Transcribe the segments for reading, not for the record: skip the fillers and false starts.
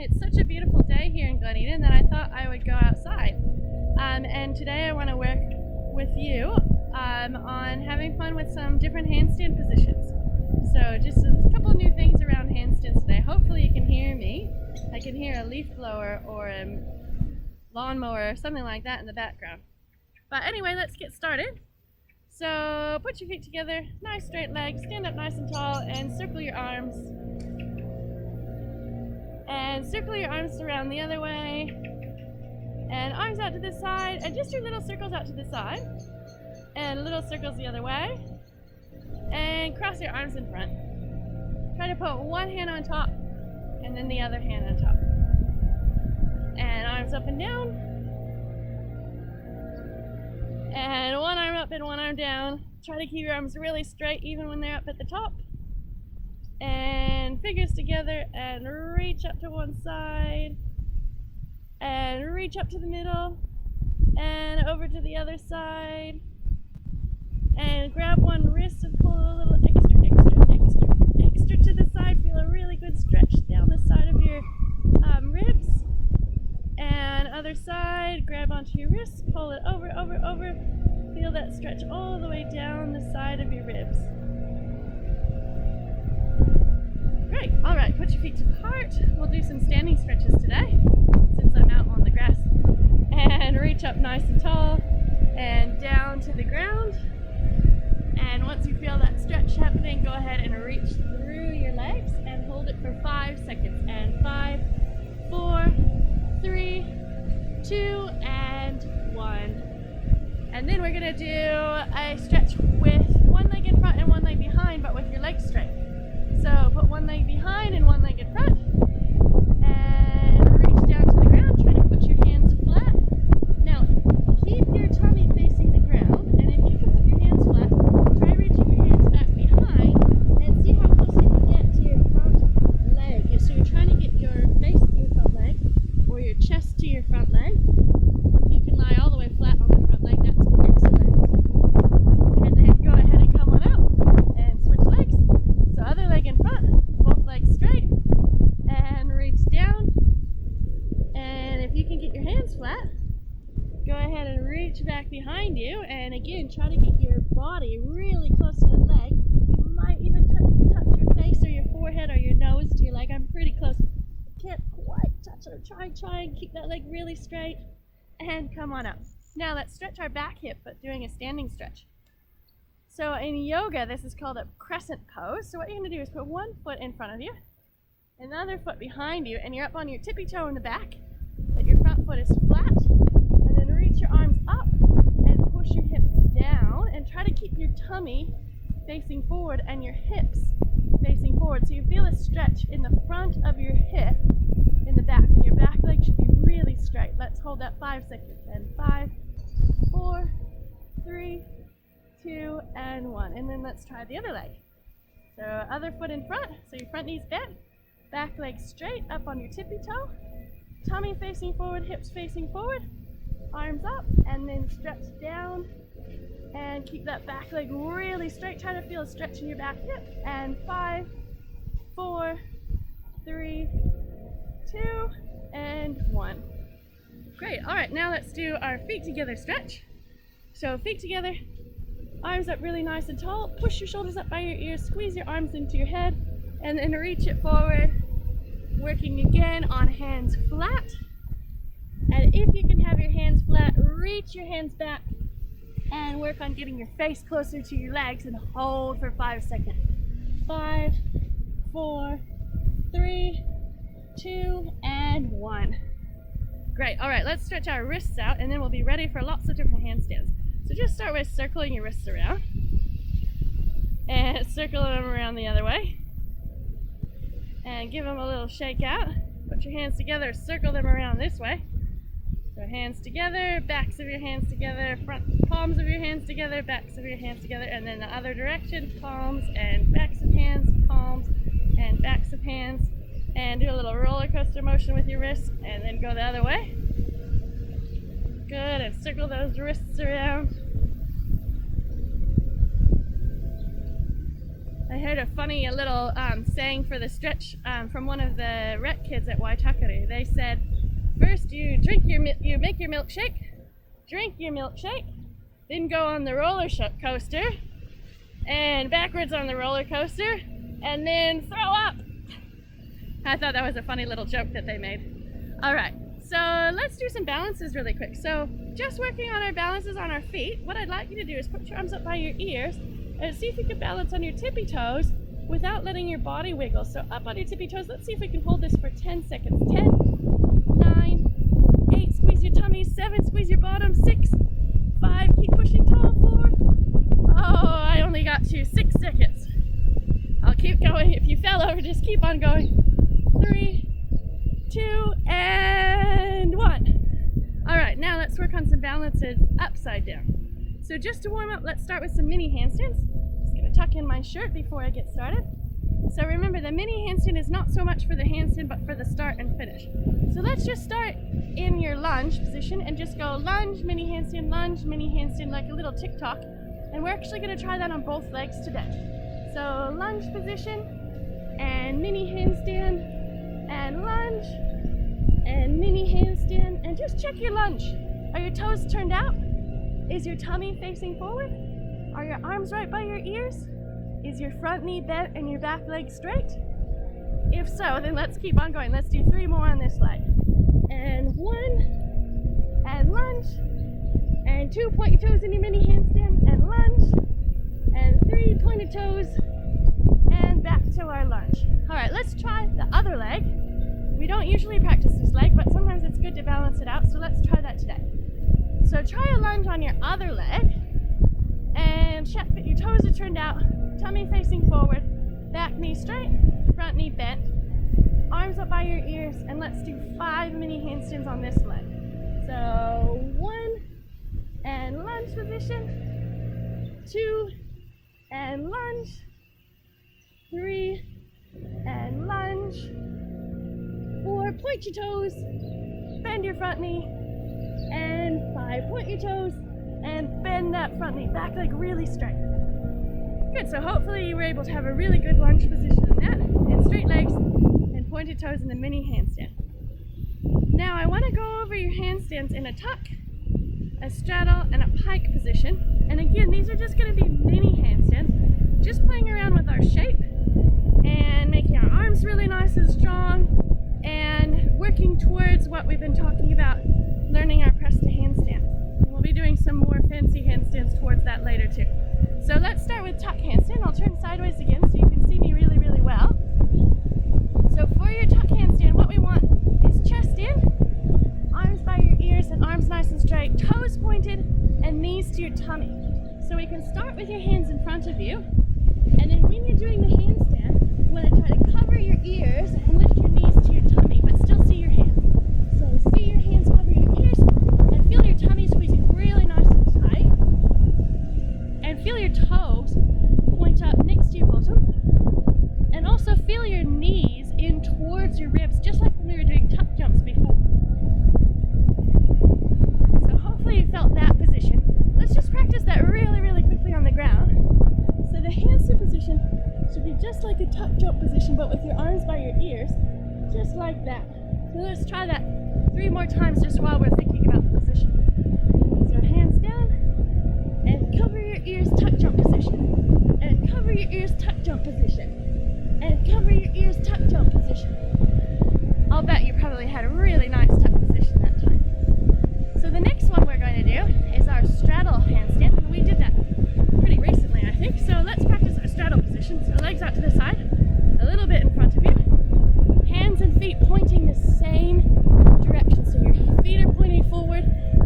It's such a beautiful day here in Glen Eden that I thought I would go outside. And today I want to work with you on having fun with some different handstand positions. So just a couple new things around handstands today. Hopefully you can hear me. I can hear a leaf blower or a lawnmower or something like that in the background. But anyway, let's get started. So put your feet together, nice straight legs, stand up nice and tall, and circle your arms. And circle your arms around the other way. And arms out to the side, and just do little circles out to the side. And little circles the other way. And cross your arms in front. Try to put one hand on top, and then the other hand on top. And arms up and down. And one arm up and one arm down. Try to keep your arms really straight even when they're up at the top. And fingers together and reach up to one side. And reach up to the middle. And over to the other side. And grab one wrist and pull a little extra to the side. Feel a really good stretch down the side of your ribs. And other side, grab onto your wrist, pull it over. Feel that stretch all the way down the side of your ribs. Great, all right, put your feet to the heart. We'll do some standing stretches today, since I'm out on the grass. And reach up nice and tall, and down to the ground. And once you feel that stretch happening, go ahead and reach through your legs and hold it for 5 seconds. And 5, 4, 3, 2, and 1. And then we're gonna do a stretch with one leg in front and one leg behind, but with your legs straight. So put one leg behind and one leg in front. And reach down to the ground, try to put your hands flat. Now, keep your tummy facing the ground, and if you can put your hands flat, try reaching your hands back behind and see how close you can get to your front leg. So you're trying to get your face to your front leg, or your chest to your front leg. If you can lie all the way flat on the front leg, that's excellent. And then go ahead and come on out and switch legs. So other leg in front, both legs straight, and reach down. And if you can get your hands flat, go ahead and reach back behind you, and again try to get your body really close to the leg. You might even touch your face or your forehead or your nose to your leg. I'm pretty close. Can't quite touch it. Try and keep that leg really straight, and come on up. Now let's stretch our back hip, but doing a standing stretch. So in yoga, this is called a crescent pose. So what you're going to do is put one foot in front of you, another foot behind you, and you're up on your tippy toe in the back, but your front foot is flat, and then reach your arms up and push your hips down, and try to keep your tummy facing forward and your hips facing forward. So you feel a stretch in the front of your hip in the back, and your back leg should be really straight. Let's hold that 5 seconds. And 5, 4, 3, 2, and 1. And then let's try the other leg. So other foot in front, so your front knee's bent, back leg straight up on your tippy toe, tummy facing forward, hips facing forward, arms up, and then stretch down and keep that back leg really straight. Try to feel a stretch in your back hip. And 5, 4, 3, 2, and 1. Great, all right, now let's do our feet together stretch. So feet together, arms up really nice and tall, push your shoulders up by your ears, squeeze your arms into your head, and then reach it forward, working again on hands flat. And if you can have your hands flat, reach your hands back and work on getting your face closer to your legs, and hold for 5 seconds. 5, 4, 3, 2, and 1. Great, all right, let's stretch our wrists out, and then we'll be ready for lots of different handstands. So just start with circling your wrists around, and circle them around the other way, and give them a little shake out. Put your hands together, circle them around this way. So hands together, backs of your hands together, front palms of your hands together, backs of your hands together, and then the other direction, palms and backs of hands, palms and backs of hands. And do a little roller coaster motion with your wrists, and then go the other way. Good, and circle those wrists around. I heard a funny little saying for the stretch from one of the rec kids at Waitakere. They said, first you make your milkshake, drink your milkshake, then go on the roller coaster, and backwards on the roller coaster, and then throw up. I thought that was a funny little joke that they made. All right, so let's do some balances really quick. So just working on our balances on our feet, what I'd like you to do is put your arms up by your ears and see if you can balance on your tippy toes without letting your body wiggle. So up on your tippy toes, let's see if we can hold this for 10 seconds. 10, 9, 8, squeeze your tummy, 7, squeeze your bottom, 6, 5, keep pushing tall, 4, oh, I only got to 6 seconds. I'll keep going. If you fell over, just keep on going. 3, 2, and 1. All right, now let's work on some balances upside down. So just to warm up, let's start with some mini handstands. Just gonna tuck in my shirt before I get started. So remember, the mini handstand is not so much for the handstand, but for the start and finish. So let's just start in your lunge position and just go lunge, mini handstand, like a little TikTok. And we're actually gonna try that on both legs today. So lunge position, and mini handstand, and lunge, and mini handstand, and just check your lunge. Are your toes turned out? Is your tummy facing forward? Are your arms right by your ears? Is your front knee bent and your back leg straight? If so, then let's keep on going. Let's do 3 more on this leg. And 1, and lunge, and 2, point your toes in your mini handstand, and lunge, and 3, pointed toes, and back to our lunge. All right, let's try the other leg. We don't usually practice this leg, but sometimes it's good to balance it out, so let's try that today. So try a lunge on your other leg, and check that your toes are turned out, tummy facing forward, back knee straight, front knee bent, arms up by your ears, and let's do 5 mini handstands on this leg. So 1, and lunge position, 2, and lunge, 3, and lunge, 4, point your toes, bend your front knee, and 5, point your toes, and bend that front knee, back leg really straight. Good, so hopefully you were able to have a really good lunge position in that, and straight legs, and pointed toes in the mini handstand. Now I want to go over your handstands in a tuck, a straddle, and a pike position. And again, these are just going to be mini handstands, just playing around with our shape, and making our arms really nice and strong, and working towards what we've been talking about, learning our press to handstand. We'll be doing some more fancy handstands towards that later too. So let's start with tuck handstand. I'll turn sideways again so you can see me really, really well. So for your tuck handstand, what we want is chest in, arms by your ears and arms nice and straight, toes pointed, and knees to your tummy. So we can start with your hands in front of you, and then when you're doing the handstand, you want to try to cover your ears and lift your knees to your tummy, but still see your hands. So see your hands cover your ears, and feel your tummy squeezing really nice and tight, and feel your toes point up next to your bosom, and also feel your knees in towards your ribs, just like when we were doing tuck jumps before. So hopefully you felt that position. Let's just practice that really, really quickly on the ground. So the handstand position should be just like a tuck jump position, but with your arms by your ears, just like that. So let's try that 3 more times just while we're thinking about the position. So hands down, and cover your ears, tuck jump position. And cover your ears, tuck jump position. And cover your ears, tuck jump position. I'll bet you probably had a really nice tuck position that time. So the next one we're going to do is our straddle handstand. And we did that pretty recently, I think. So let's practice our straddle position. So legs out to the side, a little bit in front of you. Hands and feet pointing the same direction. So your feet are pointing forward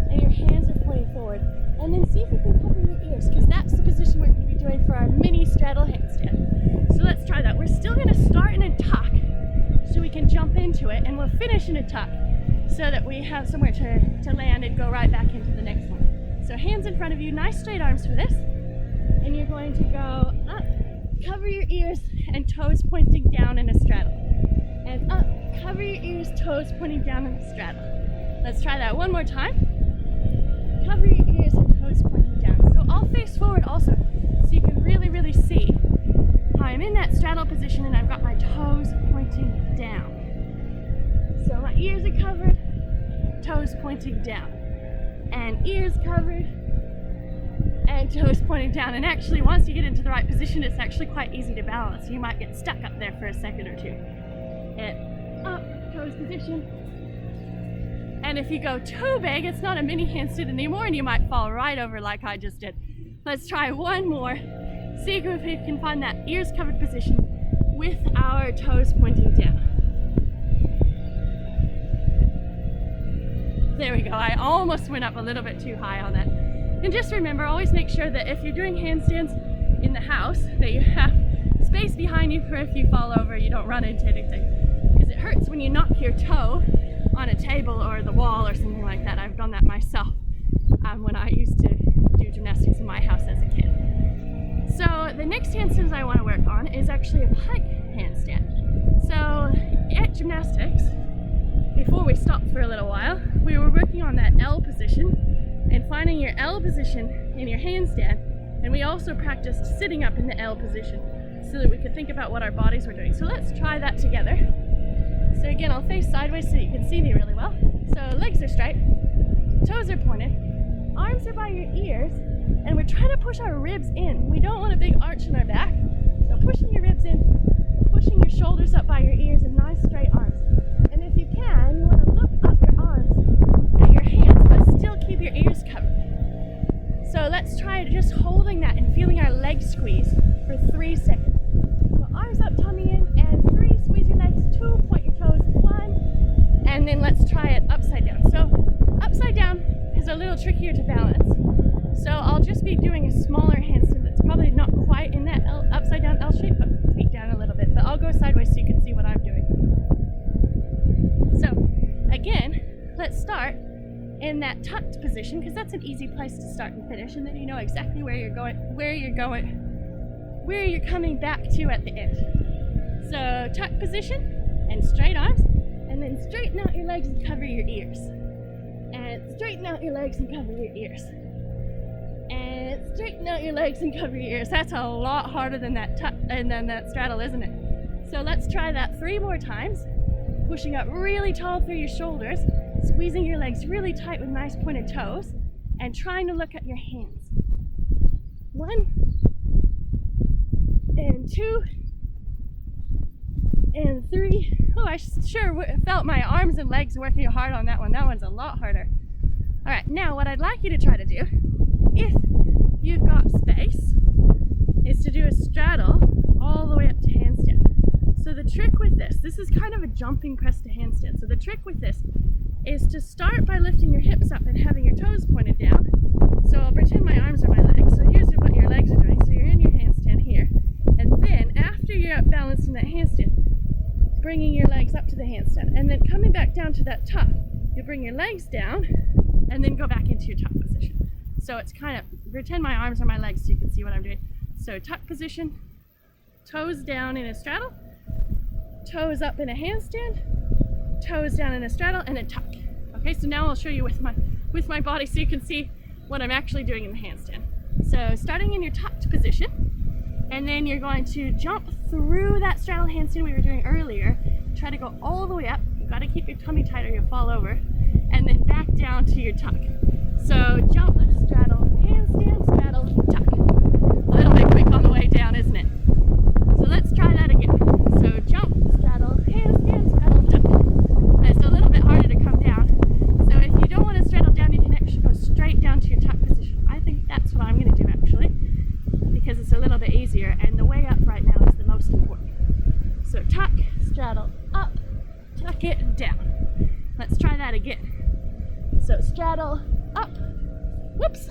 and your hands are pointing forward. And then see if you can cover your ears, because that's the position we're going to be doing for our mini straddle handstand. So let's try that. We're still going to start in a tuck so we can jump into it, and we'll finish in a tuck so that we have somewhere to land and go right back into the next one. So hands in front of you, nice straight arms for this. And you're going to go up, cover your ears, and toes pointing down in a straddle. And up, cover your ears, toes pointing down in a straddle. Let's try that one more time. Cover your ears and toes pointing down. So I'll face forward also, so you can really, really see how I'm in that straddle position and I've got my toes pointing down. So my ears are covered, toes pointing down, and ears covered, and toes pointing down. And actually, once you get into the right position, it's actually quite easy to balance. You might get stuck up there for a second or two. And up, toes position. And if you go too big, it's not a mini handstand anymore, and you might fall right over like I just did. Let's try one more. See if we can find that ears covered position with our toes pointing down. There we go. I almost went up a little bit too high on that. And just remember, always make sure that if you're doing handstands in the house, that you have space behind you for if you fall over, you don't run into anything. Because it hurts when you knock your toe on a table or the wall or something like that. I've done that myself when I used to do gymnastics in my house as a kid. So the next handstands I want to work on is actually a plank handstand. So at gymnastics, before we stopped for a little while, we were working on that L position and finding your L position in your handstand, and we also practiced sitting up in the L position so that we could think about what our bodies were doing. So let's try that together. So again, I'll face sideways so you can see me really well. So legs are straight, toes are pointed, arms are by your ears, and we're trying to push our ribs in. We don't want a big arch in our back, so pushing your ribs in, pushing your shoulders up by your ears, and nice straight arms. And if you can, you want to look up your arms at your hands, but still keep your ears covered. So let's try just holding that and feeling our legs squeeze for 3 seconds. So arms up, tummy in, and 3, squeeze your legs, 2, point your toes, 1, and then let's try it upside down. So upside down is a little trickier to balance. So I'll just be doing a smaller handstand that's probably not quite in that upside down L shape, but feet down a little bit. But I'll go sideways so you can see what I'm doing. So again, let's start in that tucked position, because that's an easy place to start and finish, and then you know exactly where you're coming back to at the end. So tuck position and straight arms, and then straighten out your legs and cover your ears. And straighten out your legs and cover your ears. And straighten out your legs and cover your ears. That's a lot harder than that tuck and then that straddle, isn't it? So let's try that 3 more times. Pushing up really tall through your shoulders, squeezing your legs really tight with nice pointed toes, and trying to look at your hands. 1, and 2, and 3. Oh, I sure felt my arms and legs working hard on that one. That one's a lot harder. All right, now what I'd like you to try to do, if you've got space, is to do a straddle all the way up to handstand. So the trick with this is kind of a jumping press to handstand. So the trick with this is to start by lifting your hips up and having your toes pointed down. So I'll pretend my arms are my legs. So here's what your legs are doing. So you're in your handstand here. And then after you're up balanced in that handstand, bringing your legs up to the handstand. And then coming back down to that tuck, you bring your legs down and then go back into your tuck position. So it's kind of, pretend my arms are my legs so you can see what I'm doing. So tuck position, toes down in a straddle, toes up in a handstand, toes down in a straddle, and a tuck. Okay, so now I'll show you with my body so you can see what I'm actually doing in the handstand. So starting in your tucked position, and then you're going to jump through that straddle handstand we were doing earlier. Try to go all the way up. You've got to keep your tummy tight or you'll fall over. And then back down to your tuck. So jump, straddle, handstand, straddle, tuck. A little bit quick on the way down, isn't it? So let's try that again. So jump, straddle, handstand, straddle, tuck. And it's a little bit harder to come down. So if you don't want to straddle down, you can actually go straight down to your tuck position. I think that's what I'm going to do actually, because it's a little bit easier, and the way up right now is the most important. So tuck, straddle, up, tuck it, down. Let's try that again. So straddle, up, whoops.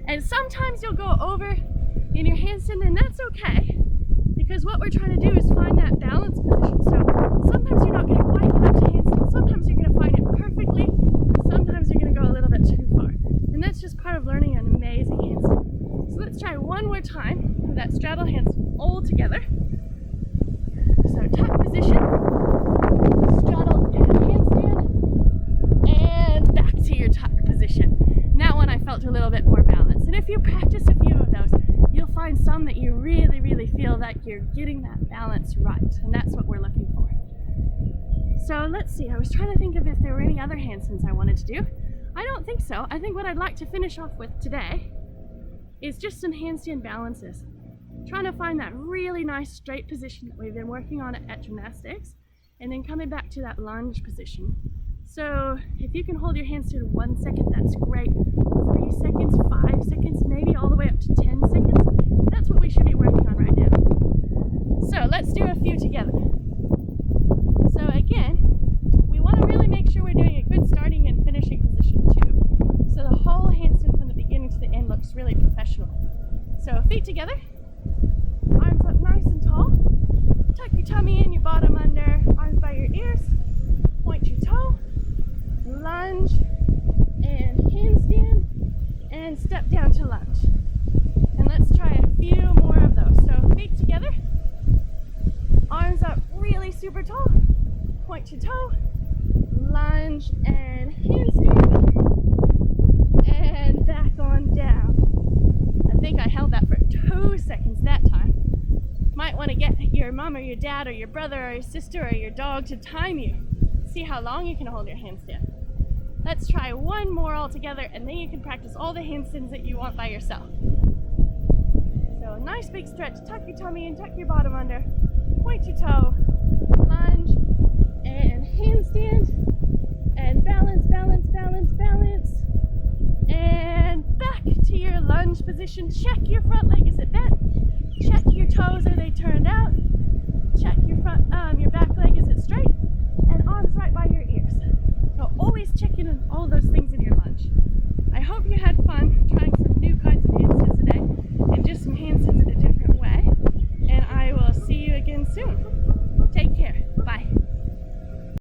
And sometimes you'll go over in your handstand, and that's okay, because what we're trying to do is find that balance position. So sometimes you're not going to quite get up to handstand, sometimes you're going to find it perfectly, sometimes you're going to go a little bit too far. And that's just part of learning an amazing handstand. So let's try one more time with that straddle handstand all together. So tuck position, straddle and handstand, and back to your tuck position. And that one I felt a little bit more balanced. And if you practice a few of those, you'll find some that you really, really feel like you're getting that balance right, and that's what we're looking for. So let's see, I was trying to think of if there were any other handstands I wanted to do. I don't think so. I think what I'd like to finish off with today is just some handstand balances. Trying to find that really nice straight position that we've been working on at gymnastics, and then coming back to that lunge position. So if you can hold your handstand 1 second, that's great. 3 seconds, 5 seconds, maybe all the way up to 10 seconds. That's what we should be working on right now. So let's do a few together. So again, we want to really make sure we're doing a good starting and finishing position too. So the whole handstand from the beginning to the end looks really professional. So feet together, arms up nice and tall. Tuck your tummy in, your bottom under, arms by your ears. Point your toe, lunge, and handstand, and step down to lunge. And let's try a few more of those. So feet together, arms up really super tall, point your toe, lunge, and handstand, and back on down. I think I held that for 2 seconds that time. Might want to get your mom or your dad or your brother or your sister or your dog to time you. See how long you can hold your handstand. Let's try one more all together, and then you can practice all the handstands that you want by yourself. So nice big stretch. Tuck your tummy in, tuck your bottom under, point your toe, lunge, and handstand, and balance, balance, balance, balance, and back to your lunge position. Check your front leg, is it bent? Check your toes, are they turned out?